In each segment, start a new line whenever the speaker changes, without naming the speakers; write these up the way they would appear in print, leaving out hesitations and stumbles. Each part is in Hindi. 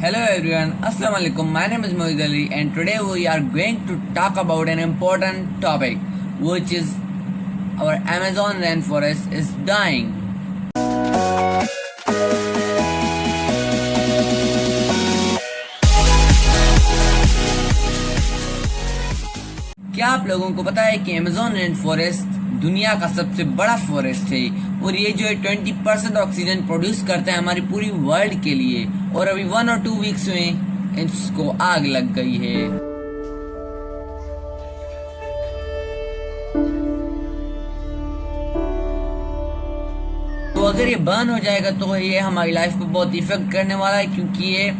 Hello everyone, Assalamu alaikum. My name is Moeed Ali and today we are going to talk about an important topic which is our Amazon rainforest is dying. क्या आप लोगों को पता है कि अमेज़न रेन फॉरेस्ट दुनिया का सबसे बड़ा फॉरेस्ट है और ये जो है 20% ऑक्सीजन प्रोड्यूस करता है हमारी पूरी वर्ल्ड के लिए। और अभी 1 और 2 वीक्स में इसको आग लग गई है। तो अगर ये बर्न हो जाएगा तो ये हमारी लाइफ को बहुत इफेक्ट करने वाला है, क्योंकि ये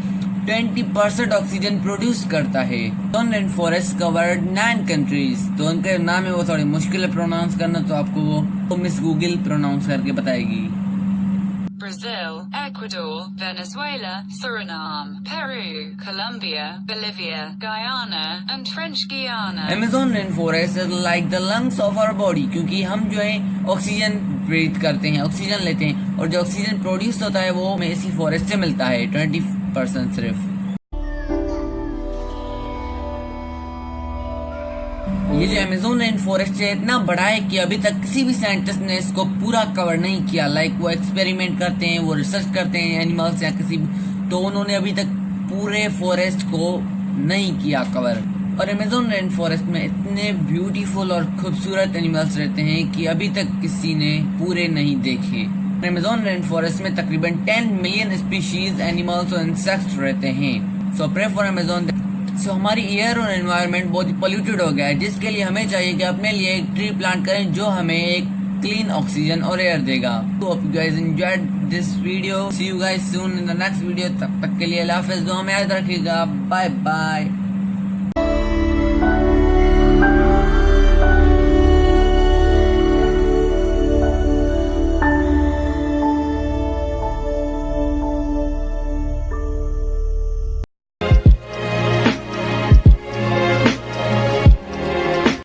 20% ऑक्सीजन प्रोड्यूस करता है। Amazon rain forest covered 9 countries. तो उनके नाम है वो थोड़ी मुश्किल है प्रोनाउंस करना, तो आपको वो मिस गूगल प्रोनाउंस करके बताएगी।
Brazil, Ecuador, Venezuela, Suriname, Peru, Colombia, Bolivia, Guyana, and French Guiana.
Amazon rainforest is like the lungs of our body, क्योंकि हम जो है ऑक्सीजन ब्रीथ करते हैं, ऑक्सीजन लेते हैं, और जो ऑक्सीजन प्रोड्यूस होता है वो हमें इसी फॉरेस्ट से मिलता है 20% सिर्फ। ये जो अमेज़न रेन फॉरेस्ट है इतना बड़ा है कि अभी तक किसी भी साइंटिस्ट ने इसको पूरा कवर नहीं किया। लाइक वो एक्सपेरिमेंट करते हैं, वो रिसर्च करते हैं एनिमल्स या किसी, तो उन्होंने अभी तक पूरे फॉरेस्ट को नहीं किया कवर। और अमेज़न रेन फॉरेस्ट में इतने ब्यूटीफुल और खूबसूरत एनिमल्स रहते हैं कि अभी तक किसी ने पूरे नहीं देखे। अमेज़न रेन फॉरेस्ट में तकरीबन 10 मिलियन स्पीशीज एनिमल्स और इंसेक्ट्स रहते हैं। सो प्रे फॉर अमेज़न। सो हमारी एयर और एनवायरनमेंट बहुत ही पोल्यूटेड हो गया है, जिसके लिए हमें चाहिए कि अपने लिए एक ट्री प्लांट करें जो हमें एक क्लीन ऑक्सीजन और एयर देगा। तो hope you guys enjoyed this video. See you guys soon in the next video. तब तक के लिए अल्लाह हाफिज़। दुआ में याद रखिएगा। Bye bye.